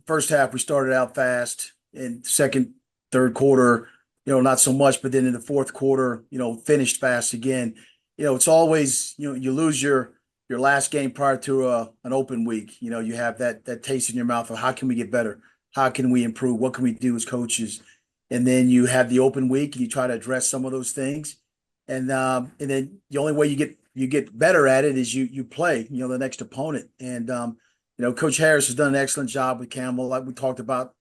first half we started out fast, and second, third quarter, not so much. But then in the fourth quarter, finished fast again. It's always you lose your last game prior to an open week. You have that taste in your mouth of how can we get better, how can we improve, what can we do as coaches, and then you have the open week and you try to address some of those things, and then the only way you get better at it is you play the next opponent. And Coach Harris has done an excellent job with Campbell, like we talked about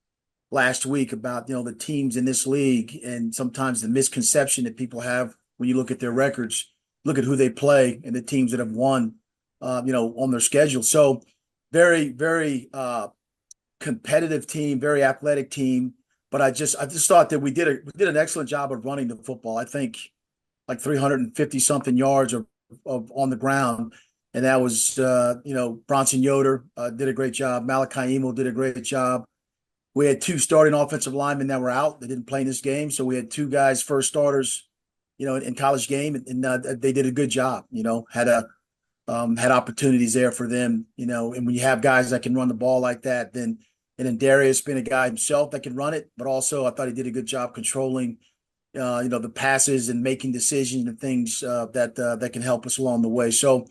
last week, about the teams in this league and sometimes the misconception that people have when you look at their records, look at who they play and the teams that have won on their schedule. So very, very competitive team, very athletic team. But I just thought that we did an excellent job of running the football. I think like 350 something yards of on the ground. And that was, Bronson Yoder did a great job. Malachi Emo did a great job. We had two starting offensive linemen that were out. They didn't play in this game. So we had two guys, first starters, in college game. And they did a good job, had opportunities there for them, and when you have guys that can run the ball like that, and then Darius being a guy himself that can run it, but also I thought he did a good job controlling, the passes and making decisions and things that can help us along the way. So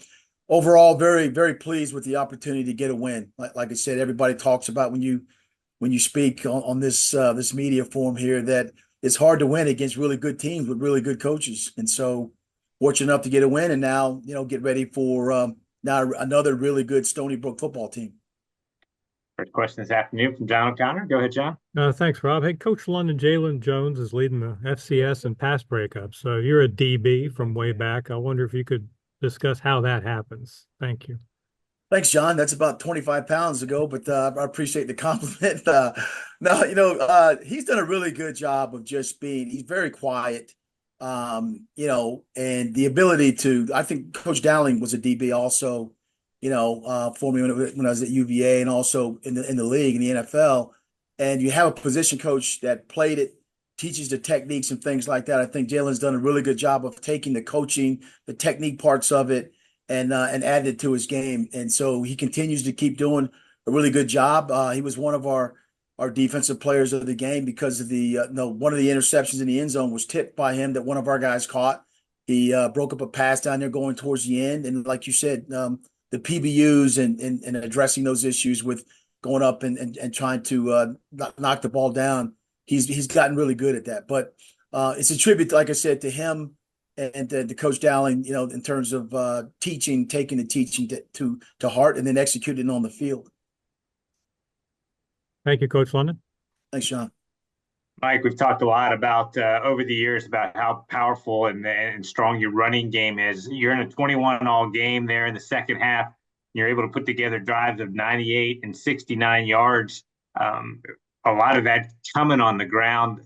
overall, very, very pleased with the opportunity to get a win. Like I said, everybody talks about when you speak on this media forum here that it's hard to win against really good teams with really good coaches. And so fortunate enough to get a win and now, get ready for now another really good Stony Brook football team. First question this afternoon from John O'Connor. Go ahead, John. Thanks, Rob. Hey, Coach London, Jaylen Jones is leading the FCS in pass breakups. So you're a DB from way back. I wonder if you could discuss how that happens. Thank you. Thanks, John. That's about 25 pounds ago, but I appreciate the compliment. No, he's done a really good job of just he's very quiet, and the ability to, I think Coach Dowling was a DB also, for me when I was at UVA and also in the league, in the NFL. And you have a position coach that played it, teaches the techniques and things like that. I think Jaylen's done a really good job of taking the coaching, the technique parts of it, and added it to his game. And so he continues to keep doing a really good job. He was one of our defensive players of the game because of one of the interceptions in the end zone was tipped by him that one of our guys caught. He broke up a pass down there going towards the end. And like you said, the PBUs and addressing those issues with going up and trying to knock the ball down. He's gotten really good at that. But it's a tribute, like I said, to him and to Coach Dowling, in terms of taking the teaching to heart and then executing on the field. Thank you, Coach London. Thanks, Sean. Mike, we've talked a lot about over the years about how powerful and strong your running game is. You're in a 21-all game there in the second half. You're able to put together drives of 98 and 69 yards. A lot of that coming on the ground.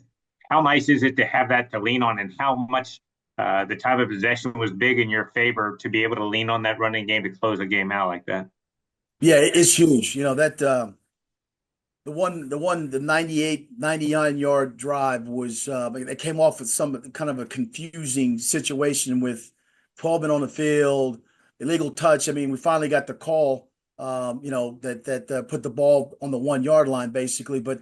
How nice is it to have that to lean on, and how much the time of possession was big in your favor to be able to lean on that running game to close a game out like that? Yeah, it's huge. That the 99-yard drive was it came off with some kind of a confusing situation with 12 men on the field, illegal touch. I mean, we finally got the call, that put the ball on the 1 yard line basically. But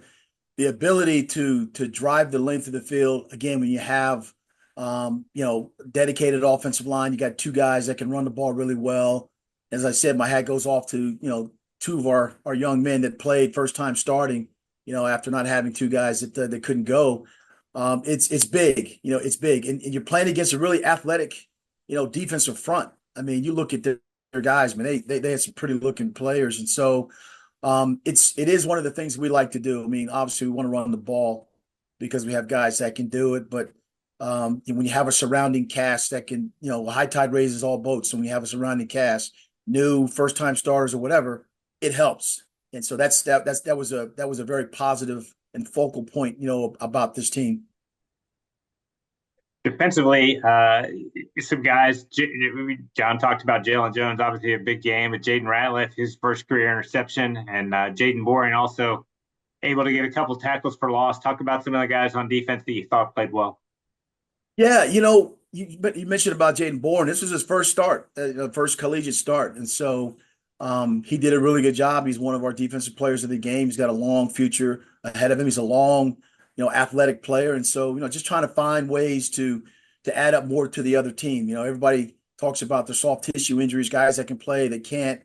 the ability to drive the length of the field again when you have dedicated offensive line, you got two guys that can run the ball really well. As I said, my hat goes off to two of our young men that played first time starting, after not having two guys that couldn't go. It's big, it's big. And you're playing against a really athletic, defensive front. I mean, you look at their guys, man, they had some pretty looking players. And so it is one of the things we like to do. I mean, obviously we want to run the ball because we have guys that can do it, but when you have a surrounding cast that can, high tide raises all boats. And when you have a surrounding cast, new first time starters or whatever, it helps. And so that was a very positive and focal point, about this team. Defensively, some guys, John talked about Jaylen Jones, obviously a big game, but Jaden Ratliff, his first career interception, and Jaden Boring also able to get a couple tackles for loss. Talk about some of the guys on defense that you thought played well. Yeah, you mentioned about Jaden Bourne. This was his first start, first collegiate start. And so He did a really good job. He's one of our defensive players of the game. He's got a long future ahead of him. He's a long, athletic player. And so, just trying to find ways to add up more to the other team. Everybody talks about the soft tissue injuries, guys that can play, that can't.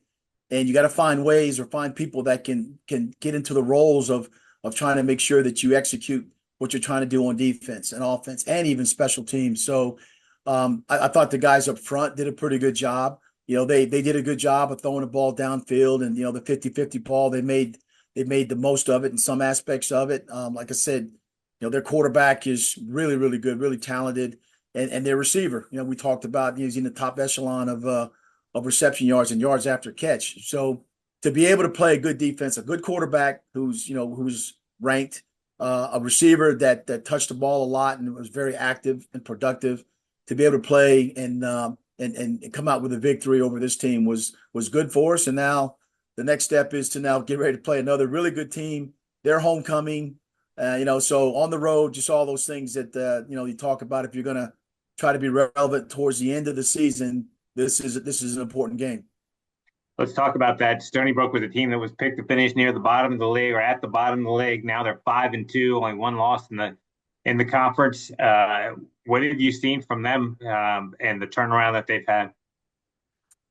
And you got to find ways or find people that can get into the roles of trying to make sure that you execute what you're trying to do on defense and offense and even special teams. So I thought the guys up front did a pretty good job. They did a good job of throwing the ball downfield, and the 50-50 ball, they made the most of it in some aspects of it. Like I said, their quarterback is really, really good, really talented, and their receiver, we talked about using the top echelon of reception yards and yards after catch. So to be able to play a good defense, a good quarterback who's ranked, a receiver that touched the ball a lot and was very active and productive, to be able to play and come out with a victory over this team was good for us. And now the next step is to now get ready to play another really good team. Their homecoming, so on the road, just all those things that you talk about. If you're going to try to be relevant towards the end of the season, this is an important game. Let's talk about that. Stony Brook was a team that was picked to finish near the bottom of the league or at the bottom of the league. Now they're 5-2, only one loss in the conference. What have you seen from them and the turnaround that they've had?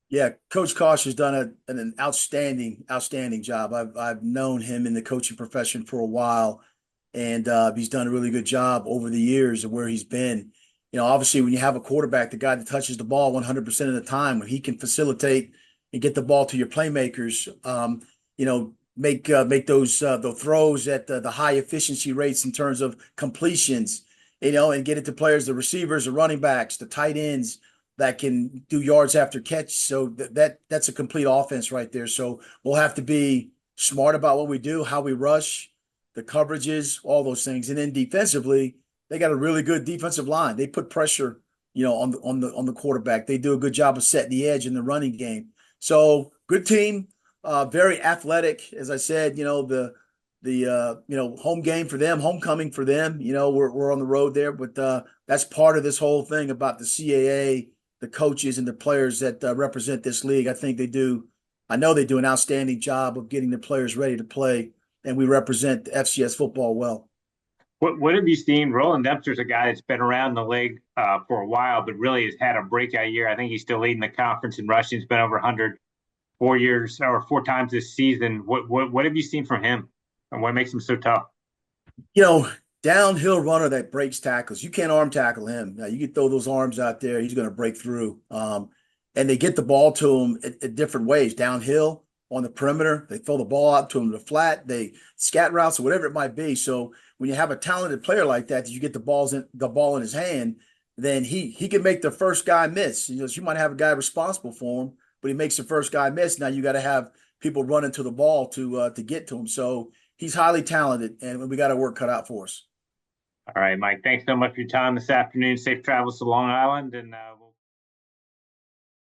Yeah, Coach Kosh has done an outstanding job. I've known him in the coaching profession for a while, and he's done a really good job over the years of where he's been. Obviously, when you have a quarterback, the guy that touches the ball 100% of the time, when he can facilitate and get the ball to your playmakers, make those the throws at the high efficiency rates in terms of completions, and get it to players, the receivers, the running backs, the tight ends that can do yards after catch. So that's a complete offense right there. So we'll have to be smart about what we do, how we rush, the coverages, all those things. And then defensively, they got a really good defensive line. They put pressure, on the quarterback. They do a good job of setting the edge in the running game. So good team, very athletic. As I said, the home game for them, homecoming for them. We're on the road there, but that's part of this whole thing about the CAA, the coaches and the players that represent this league. I know they do an outstanding job of getting the players ready to play, and we represent FCS football well. What have you seen? Roland Dempster's a guy that's been around the league for a while, but really has had a breakout year. I think he's still leading the conference in rushing. He's been over 100 4 times this season. What have you seen from him, and what makes him so tough? Downhill runner that breaks tackles. You can't arm tackle him. Now, you can throw those arms out there, he's going to break through. And they get the ball to him at different ways. Downhill, on the perimeter, they throw the ball out to him to the flat, they scat routes or whatever it might be. So when you have a talented player like that you get the ball in his hand, then he can make the first guy miss. You might have a guy responsible for him, but he makes the first guy miss. Now you got to have people running to the ball to get to him. So he's highly talented, and we got our work cut out for us. All right, Mike. Thanks so much for your time this afternoon. Safe travels to Long Island, and